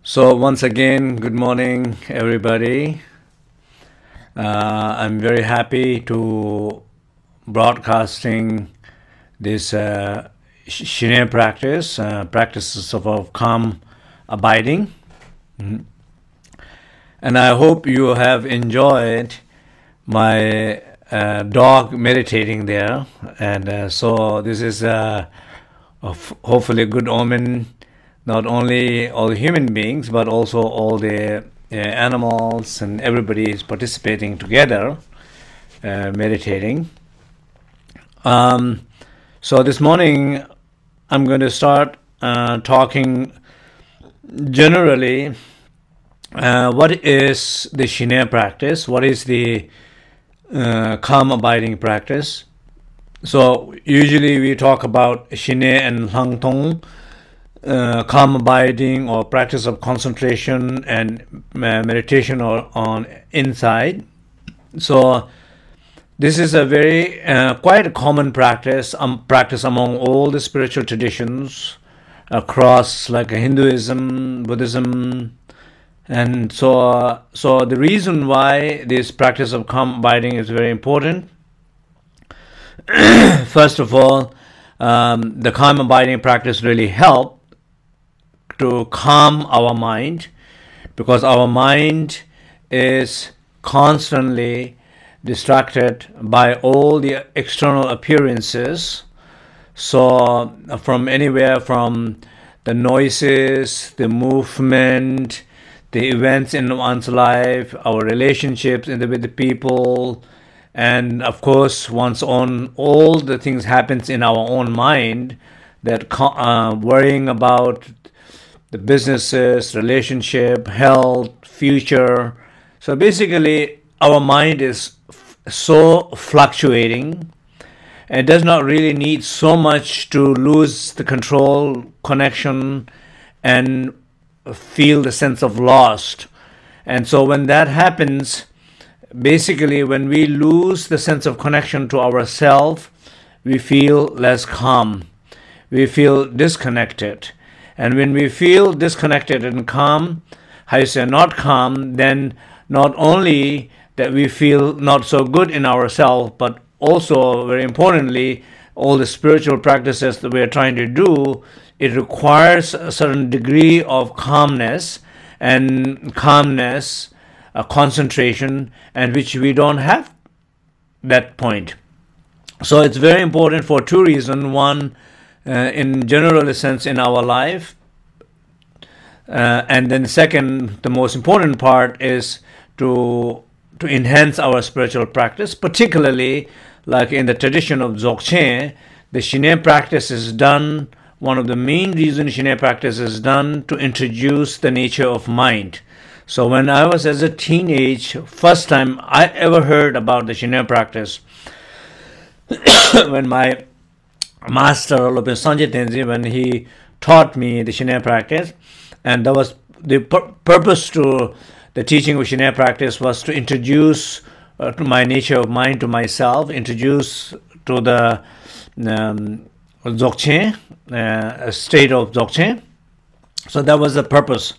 So once again, good morning, everybody. I'm very happy to broadcasting this Zhiné practice, practices of calm abiding. And I hope you have enjoyed my dog meditating there. And so this is hopefully a good omen, not only all human beings, but also all the animals, and everybody is participating together, meditating. So this morning, I'm going to start talking generally what is the Zhiné practice, what is the calm abiding practice. So usually we talk about Zhiné and Langtong, calm abiding or practice of concentration and meditation on inside. So this is a very quite a common practice among all the spiritual traditions across, like Hinduism, Buddhism, and so the reason why this practice of calm abiding is very important. First of all, the calm abiding practice really helps to calm our mind, because our mind is constantly distracted by all the external appearances. So from anywhere from the noises, the movement, the events in one's life, our relationships with the people, and of course one's own, all the things happens in our own mind, that worrying about the businesses, relationship, health, future. So basically, our mind is so fluctuating. It does not really need so much to lose the control, connection, and feel the sense of lost. And so when that happens, basically when we lose the sense of connection to ourselves, we feel less calm. We feel disconnected. And when we feel disconnected and calm, not calm, then not only that we feel not so good in ourselves, but also, very importantly, all the spiritual practices that we are trying to do, it requires a certain degree of calmness, concentration, and which we don't have that point. So it's very important for two reasons. One, in general sense in our life, and then second, the most important part is to enhance our spiritual practice, particularly like in the tradition of Dzogchen. The Zhiné practice is done, one of the main reasons Zhiné practice is done, to introduce the nature of mind. So when I was as a teenage, first time I ever heard about the Zhiné practice, when my master Sanjay Tenzin, when he taught me the Zhiné practice, and that was the purpose to the teaching of Zhiné practice, was to introduce to my nature of mind to myself, introduce to the Dzogchen, state of Dzogchen. So that was the purpose.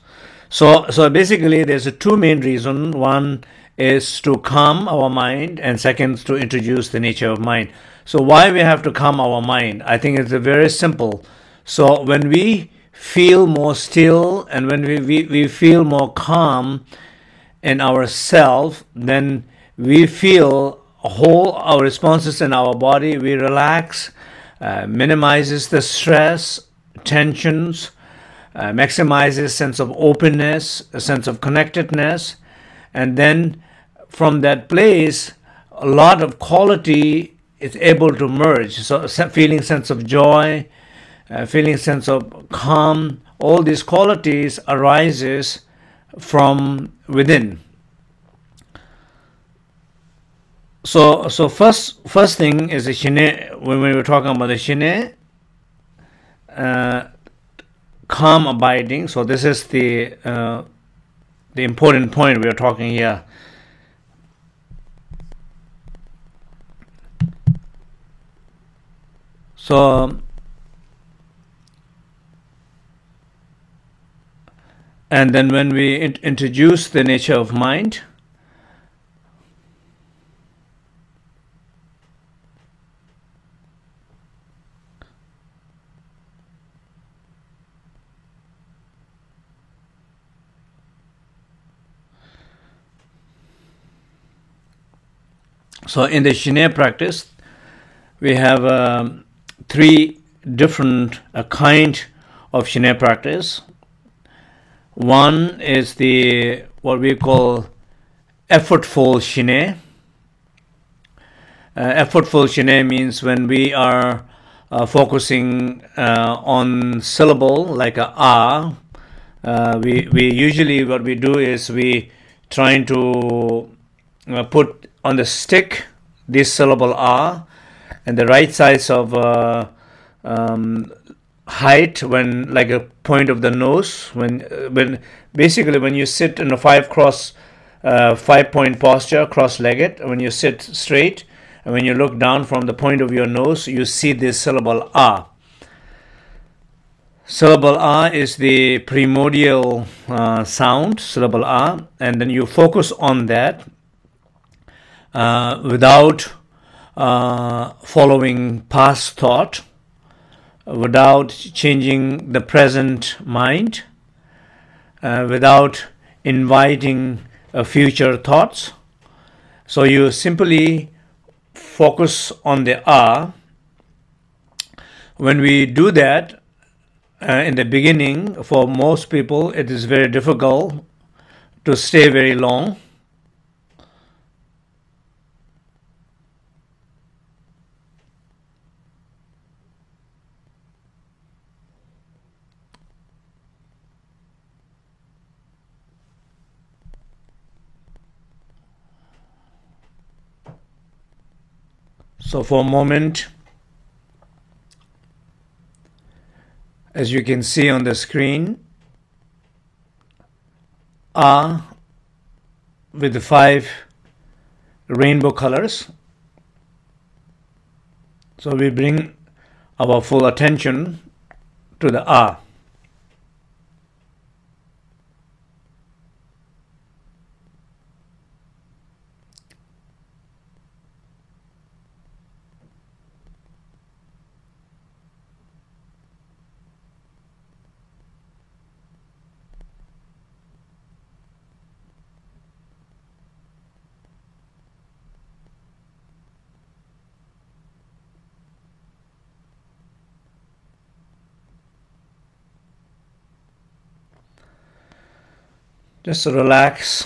So basically there's two main reasons. One is to calm our mind, and second is to introduce the nature of mind. So why we have to calm our mind? I think it's very simple. So when we feel more still, and when we feel more calm in ourselves, then we feel our responses in our body, we relax, minimizes the stress, tensions, maximizes sense of openness, a sense of connectedness, and then from that place, a lot of quality is able to merge. So feeling sense of joy, feeling sense of calm, all these qualities arises from within. So first thing is the Zhiné. When we were talking about the Zhiné, calm abiding. So this is the important point we are talking here. So And then when we introduce the nature of mind, so in the Zhiné practice, we have 3 different kind of Zhiné practice. One is the what we call effortful Zhiné. Effortful Zhiné means when we are focusing on syllable like a ah. We usually what we do is we trying to put on the stick this syllable ah, and the right size of height when like a point of the nose when basically when you sit in a 5-point posture, cross-legged, when you sit straight and when you look down from the point of your nose, you see this syllable ah. Syllable ah is the primordial sound, syllable ah, and then you focus on that without following past thought, without changing the present mind, without inviting future thoughts. So you simply focus on the ah. When we do that, in the beginning, for most people, it is very difficult to stay very long. So for a moment, as you can see on the screen, ah with the 5 rainbow colors. So we bring our full attention to the ah. Just relax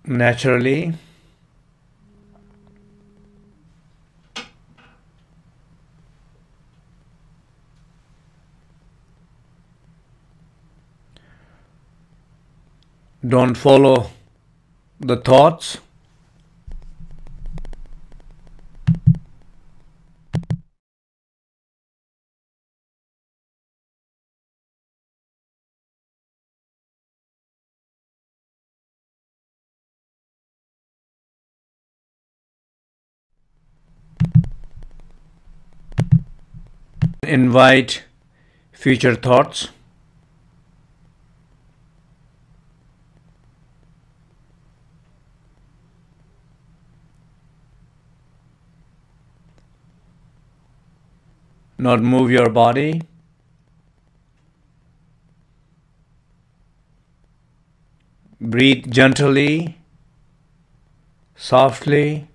naturally. Don't follow the thoughts. Invite future thoughts. Not move your body. Breathe gently, softly.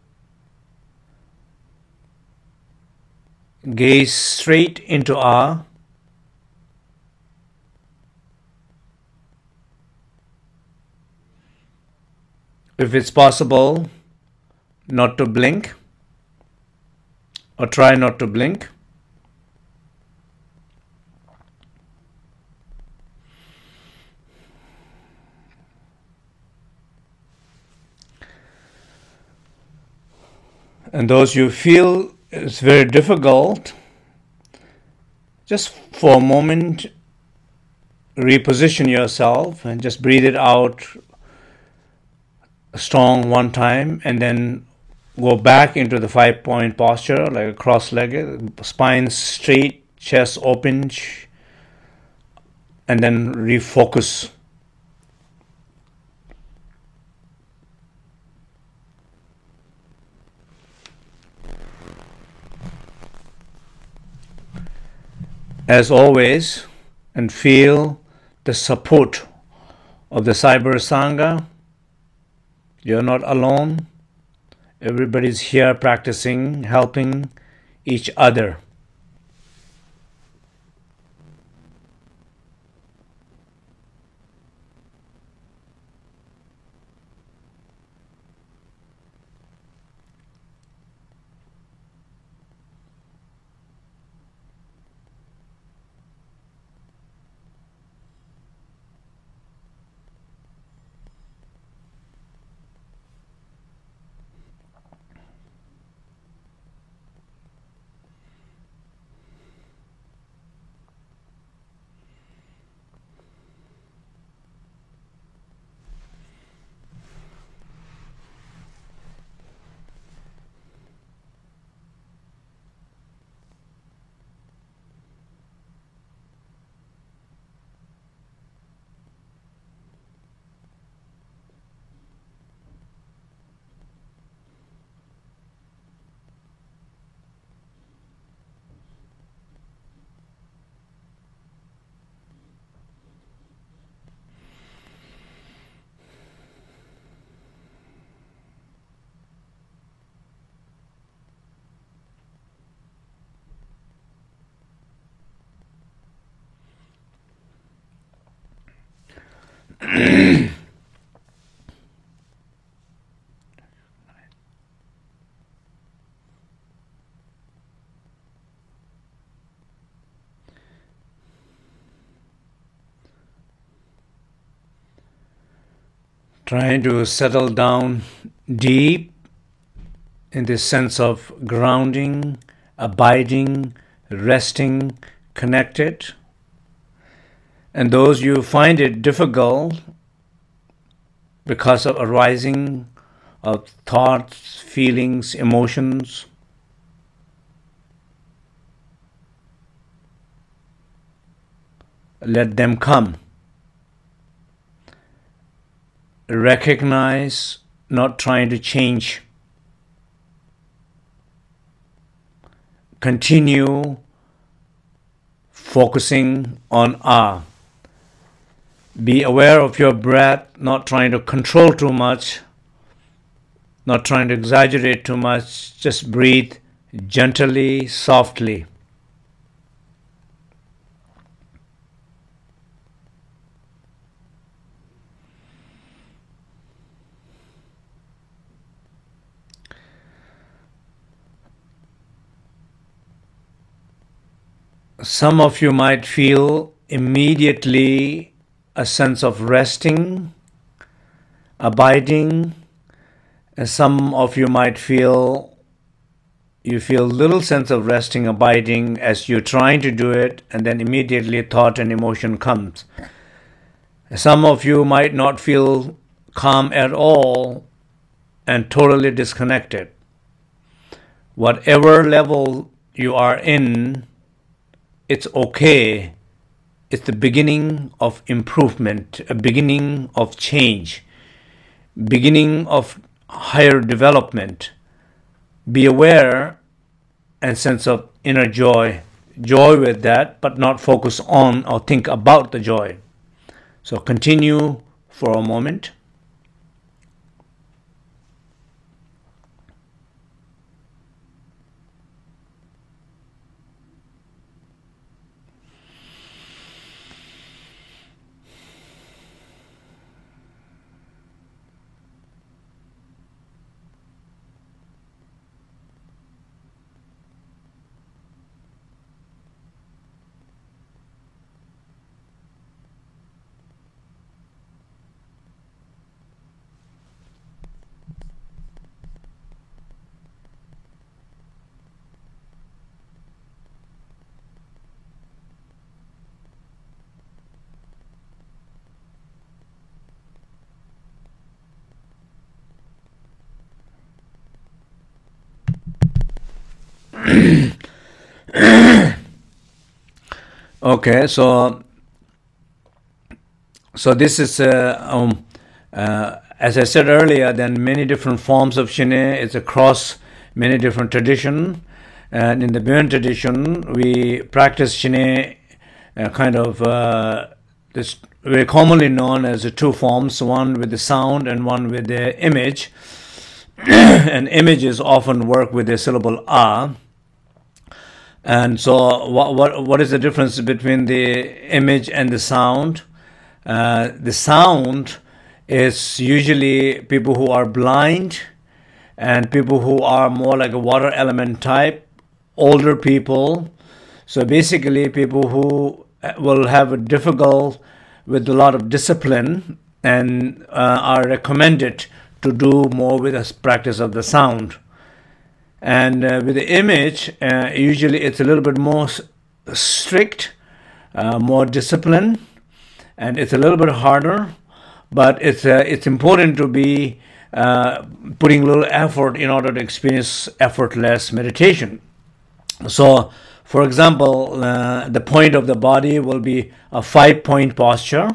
Gaze straight into ah. If it's possible, not to blink, or try not to blink. And those you feel it's very difficult, just for a moment reposition yourself and just breathe it out strong one time and then go back into the 5-point posture like a cross-legged, spine straight, chest open, and then refocus as always, and feel the support of the Cyber Sangha. You're not alone. Everybody's here practicing, helping each other. Trying to settle down deep in this sense of grounding, abiding, resting, connected. And those you find it difficult because of arising of thoughts, feelings, emotions, let them come. Recognize, not trying to change. Continue focusing on Ah. Be aware of your breath, not trying to control too much, not trying to exaggerate too much. Just breathe gently, softly. Some of you might feel immediately a sense of resting, abiding, and some of you might feel little sense of resting, abiding as you're trying to do it, and then immediately thought and emotion comes. Some of you might not feel calm at all and totally disconnected. Whatever level you are in, it's okay. It's the beginning of improvement, a beginning of change, beginning of higher development. Be aware and sense of inner joy. Joy with that, but not focus on or think about the joy. So continue for a moment. Okay, so this is as I said earlier, then many different forms of Zhiné. It's across many different traditions, and in the Buddhist tradition we practice Zhiné this very commonly known as the two forms, one with the sound and one with the image. And images often work with the syllable a. And so what is the difference between the image and the sound? The sound is usually people who are blind and people who are more like a water element type, older people. So basically people who will have a difficult with a lot of discipline and are recommended to do more with the practice of the sound. And with the image, usually it's a little bit more strict, more disciplined, and it's a little bit harder, but it's important to be putting a little effort in order to experience effortless meditation. So, for example, the point of the body will be a 5-point posture.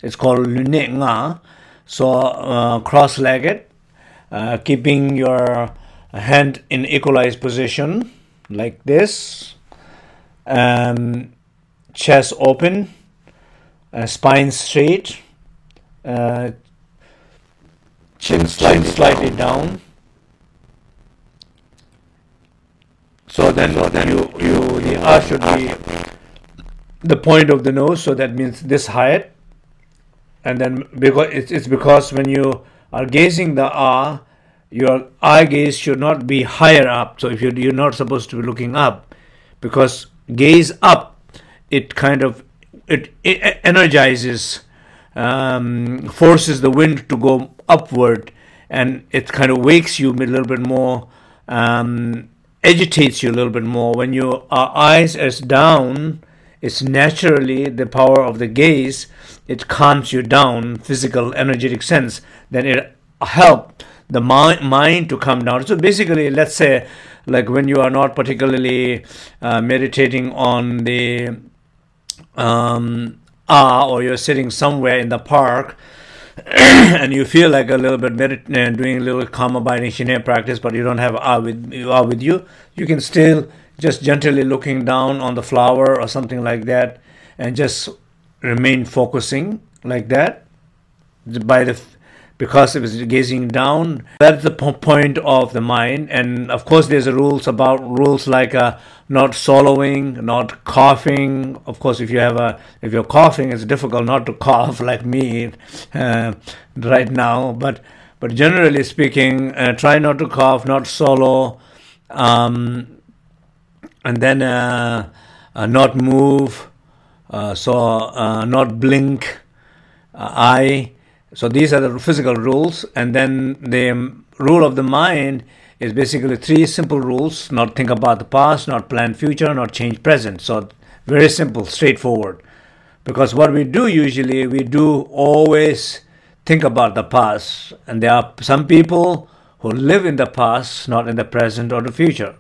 It's called Zhiné nga. So, cross-legged, keeping your hand in equalized position like this, chest open, spine straight, chin slightly down. So then the R should be the point of the nose, so that means this height. And then because when you are gazing the R, your eye gaze should not be higher up. So if you're not supposed to be looking up, because gaze up, it energizes, forces the wind to go upward, and it kind of wakes you a little bit more, agitates you a little bit more. When your eyes is down, it's naturally the power of the gaze. It calms you down, physical, energetic sense. Then it helps the mind to come down. So basically, let's say, like when you are not particularly meditating on the or you're sitting somewhere in the park and you feel like a little bit doing a little calm abiding Zhiné practice, but you don't have with you, you can still just gently looking down on the flower or something like that, and just remain focusing like that. Because it was gazing down, that's the point of the mind. And of course, there's rules like not swallowing, not coughing. Of course, if you're coughing, it's difficult not to cough like me right now. But generally speaking, try not to cough, not swallow, and then not move. Not blink eye. So these are the physical rules, and then the rule of the mind is basically 3 simple rules: not think about the past, not plan future, not change present. So very simple, straightforward. Because what we do usually, we do always think about the past, and there are some people who live in the past, not in the present or the future.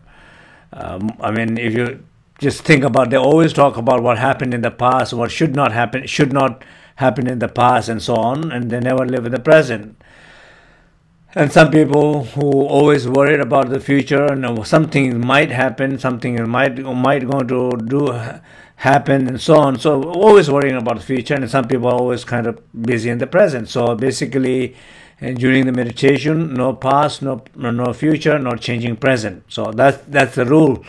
If you just think about, they always talk about what happened in the past, what should not happen in the past, and so on, and they never live in the present. And some people who always worried about the future, and something might happen, something might going to happen, and so on. So always worrying about the future, and some people are always kind of busy in the present. So basically, during the meditation, no past, no future, no changing present. So that's the rule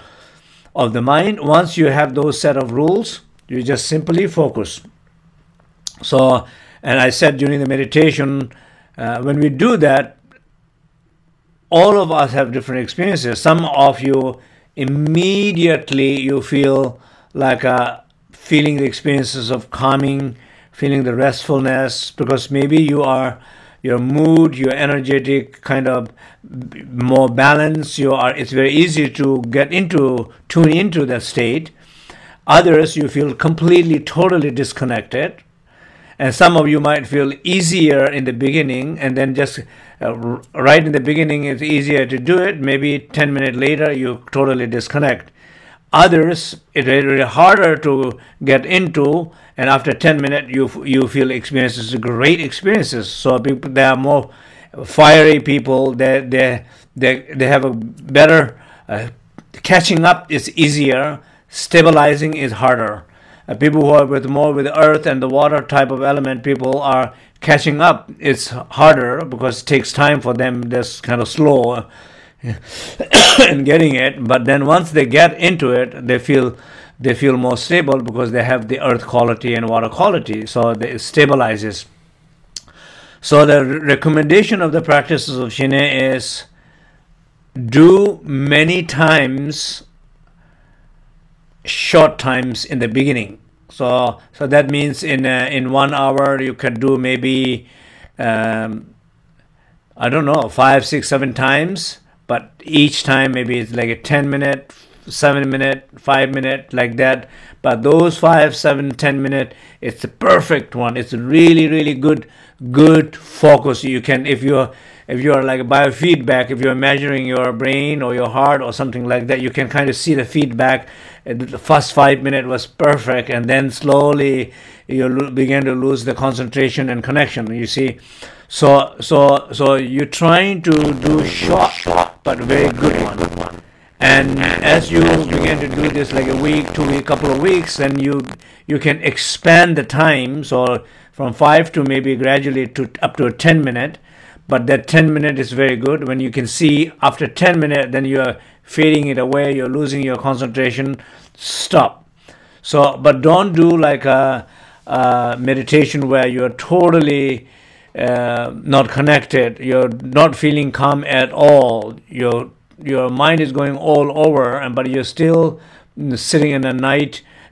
of the mind. Once you have those set of rules, you just simply focus. So, and I said during the meditation, when we do that, all of us have different experiences. Some of you immediately you feel like feeling the experiences of calming, feeling the restfulness, because maybe your mood, your energetic kind of more balanced. It's very easy to tune into that state. Others, you feel completely, totally disconnected. And some of you might feel easier in the beginning, and then just right in the beginning it's easier to do it. Maybe 10 minutes later you totally disconnect. Others, it's really harder to get into, and after 10 minutes you feel experiences, great experiences. So people, they are more fiery people. They have a better catching up is easier. Stabilizing is harder. People who are more with the earth and the water type of element, people are catching up. It's harder because it takes time for them. They're kind of slow in getting it. But then once they get into it, they feel more stable because they have the earth quality and water quality. So it stabilizes. So the recommendation of the practices of Zhiné is do many times, short times in the beginning. So that means in 1 hour you can do maybe I don't know, 5, 6, 7 times, but each time maybe it's like a 10-minute, 7-minute, 5-minute, like that. But those 5, 7, 10-minute, it's the perfect one. It's really, really good focus. You can, if you're like biofeedback, if you're measuring your brain or your heart or something like that, you can kind of see the feedback. The first 5 minutes was perfect, and then slowly you begin to lose the concentration and connection. You see, so you're trying to do short but very good one. And as you begin to do this like a week, 2 week, couple of weeks, then you can expand the time. So from 5 to maybe gradually to up to a 10-minute. But that 10-minute is very good. When you can see after 10 minutes, then you are fading it away, you're losing your concentration, stop. So, but don't do like a meditation where you're totally not connected, you're not feeling calm at all, your mind is going all over, but you're still sitting in a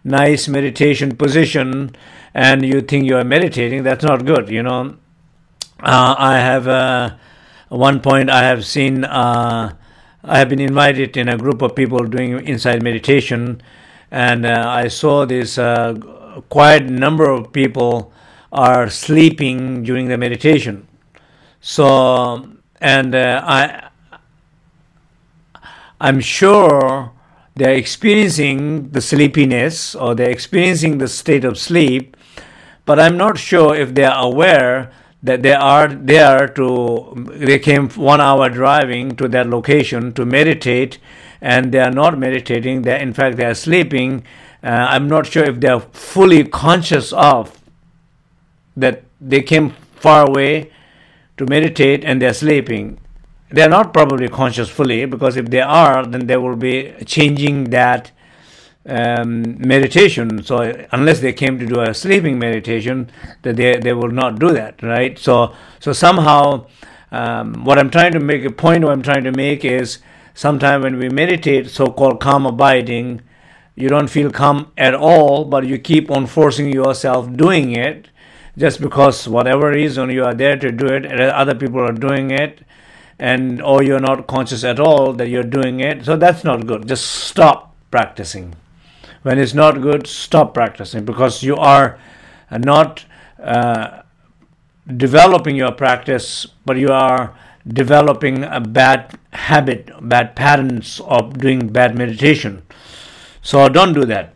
nice meditation position and you think you are meditating. That's not good, you know. I have at one point I have seen I have been invited in a group of people doing inside meditation, and I saw this quite number of people are sleeping during the meditation. So, and I'm sure they're experiencing the sleepiness or they're experiencing the state of sleep, but I'm not sure if they are aware that they are there they came 1 hour driving to that location to meditate, and they are not meditating. In fact, they are sleeping. I'm not sure if they are fully conscious of that they came far away to meditate and they are sleeping. They are not probably conscious fully, because if they are, then they will be changing that meditation. So unless they came to do a sleeping meditation, that they will not do that, right? So somehow what I'm trying to make, a point what I'm trying to make is, sometimes when we meditate, so-called calm abiding, you don't feel calm at all, but you keep on forcing yourself doing it just because whatever reason you are there to do it, and other people are doing it, and or you're not conscious at all that you're doing it. So that's not good. Just stop practicing. When it's not good, stop practicing, because you are not developing your practice, but you are developing a bad habit, bad patterns of doing bad meditation. So don't do that.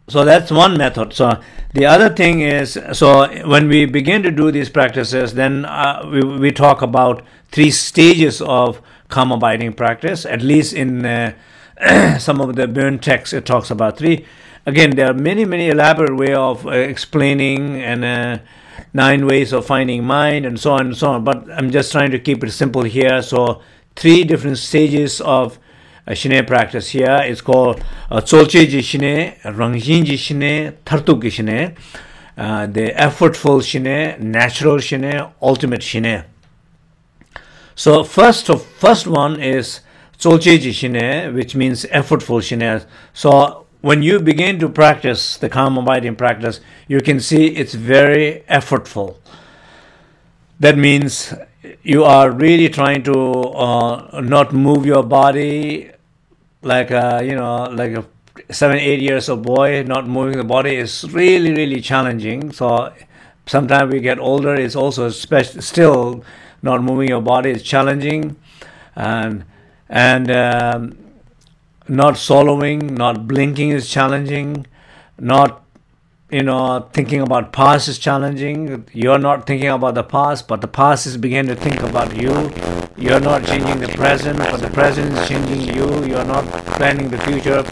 So that's one method. So the other thing is, so when we begin to do these practices, then we talk about 3 stages of calm abiding practice. At least in some of the burn texts, it talks about 3. Again, there are many elaborate ways of explaining, and 9 ways of finding mind, and so on and so on. But I'm just trying to keep it simple here. So 3 different stages of Zhiné practice here. It's called Tsolche-ji Zhiné, Rangjin-ji Zhiné, Tartuk-ji Zhiné, the effortful Zhiné, natural Zhiné, ultimate Zhiné. So first one is Tsolche-ji Zhiné, which means effortful Zhiné. So when you begin to practice the calm abiding practice, you can see it's very effortful. That means you are really trying to not move your body like like a 7-8 years old boy. Not moving the body is really challenging. So sometimes we get older, it's also still not moving your body is challenging, and not swallowing, not blinking is challenging, not thinking about past is challenging. You're not thinking about the past, but the past is beginning to think about you. You're not changing the present, but the present is changing you. You're not planning the future.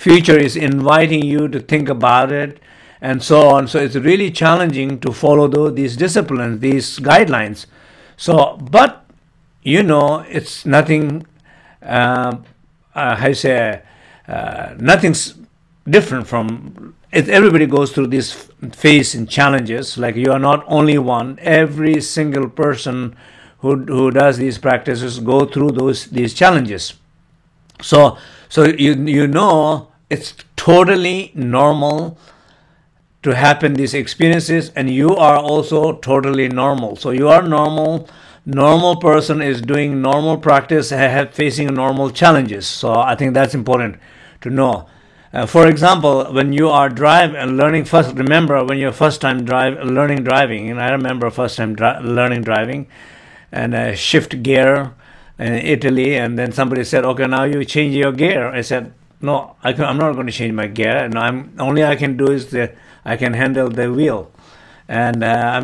future is inviting you to think about it, and so on. So it's really challenging to follow these disciplines, these guidelines. So, but it's nothing. Nothing's different from it. Everybody goes through this phase and challenges. Like, you are not only one. Every single person who does these practices go through these challenges. So it's totally normal to happen, these experiences, and you are also totally normal. So you are normal. Normal person is doing normal practice, facing normal challenges. So I think that's important to know. For example, when you are learning first, remember when you're first time learning driving, and I remember first time learning driving, and shift gear in Italy, and then somebody said, okay, now you change your gear. I said, no, I'm not going to change my gear, and I can do is I can handle the wheel. And I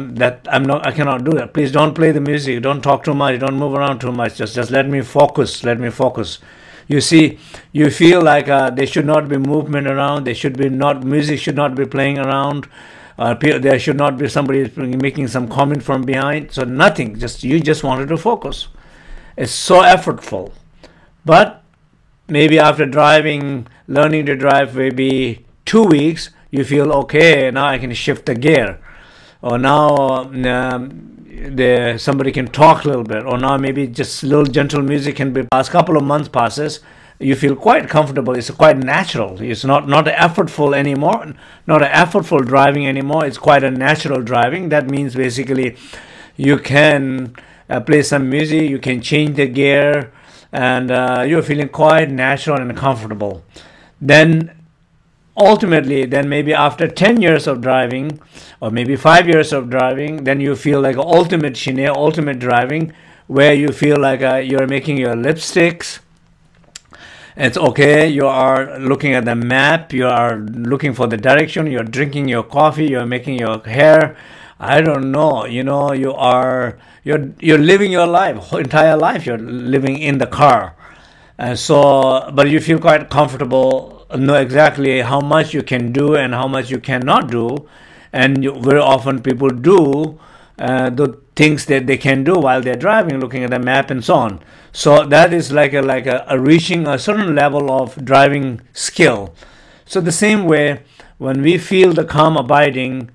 cannot do that. Please don't play the music. Don't talk too much. Don't move around too much. Just let me focus. Let me focus. You see, you feel like there should not be movement around. Music should not be playing around. There should not be somebody making some comment from behind. So nothing. You just wanted to focus. It's so effortful. But maybe after learning to drive, maybe 2 weeks, you feel okay. Now I can shift the gear. Or now somebody can talk a little bit, or now maybe just little gentle music can be. As a couple of months passes, you feel quite comfortable. It's quite natural. It's not effortful anymore, not an effortful driving anymore. It's quite a natural driving. That means basically you can play some music, you can change the gear, and you're feeling quite natural and comfortable. Then ultimately, then maybe after 10 years of driving, or maybe 5 years of driving, then you feel like ultimate Zhiné, ultimate driving, where you feel like you're making your lipsticks. It's okay, you are looking at the map, you are looking for the direction, you're drinking your coffee, you're making your hair. I don't know, you're living your life, entire life, you're living in the car. But you feel quite comfortable, know exactly how much you can do and how much you cannot do, and very often people do the things that they can do while they're driving, looking at the map and so on. So that is like a reaching a certain level of driving skill. So the same way, when we feel the calm abiding,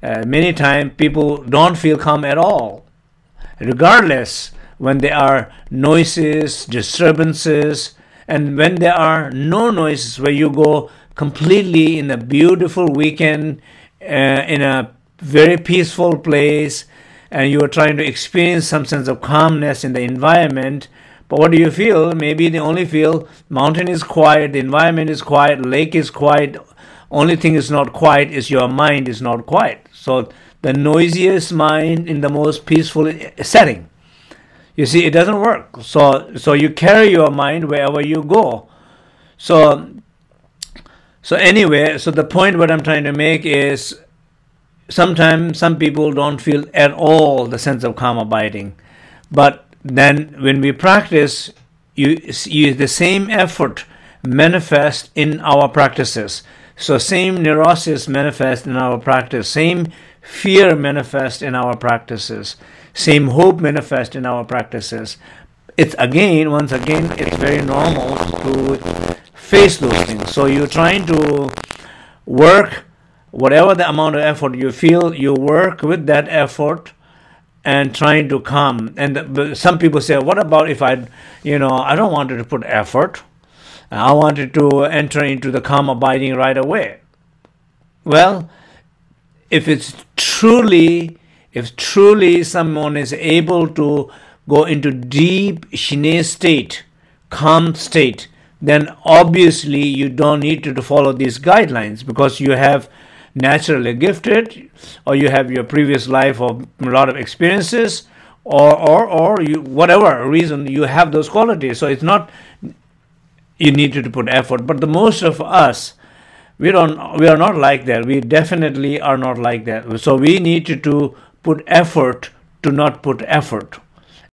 many times people don't feel calm at all, regardless when there are noises, disturbances. And when there are no noises, where you go completely in a beautiful weekend, in a very peaceful place, and you are trying to experience some sense of calmness in the environment, but what do you feel? Maybe they only feel mountain is quiet, the environment is quiet, lake is quiet. Only thing is not quiet is your mind is not quiet. So the noisiest mind in the most peaceful setting. You see, it doesn't work. So you carry your mind wherever you go. So anyway, so the point what I'm trying to make is, sometimes some people don't feel at all the sense of calm abiding. But then when we practice, the same effort manifests in our practices. So same neurosis manifests in our practice. Same fear manifests in our practices. Same hope manifest in our practices. Once again, it's very normal to face those things. So you're trying to work, whatever the amount of effort you feel, you work with that effort and trying to calm. And some people say, what about if I don't want to put effort. I wanted to enter into the calm abiding right away. Well, if truly someone is able to go into deep Zhiné state, calm state, then obviously you don't need to follow these guidelines, because you have naturally gifted, or you have your previous life of a lot of experiences, or you, whatever reason, you have those qualities. So it's not you need to put effort. But the most of us, we are not like that. We definitely are not like that. So we need to put effort to not put effort.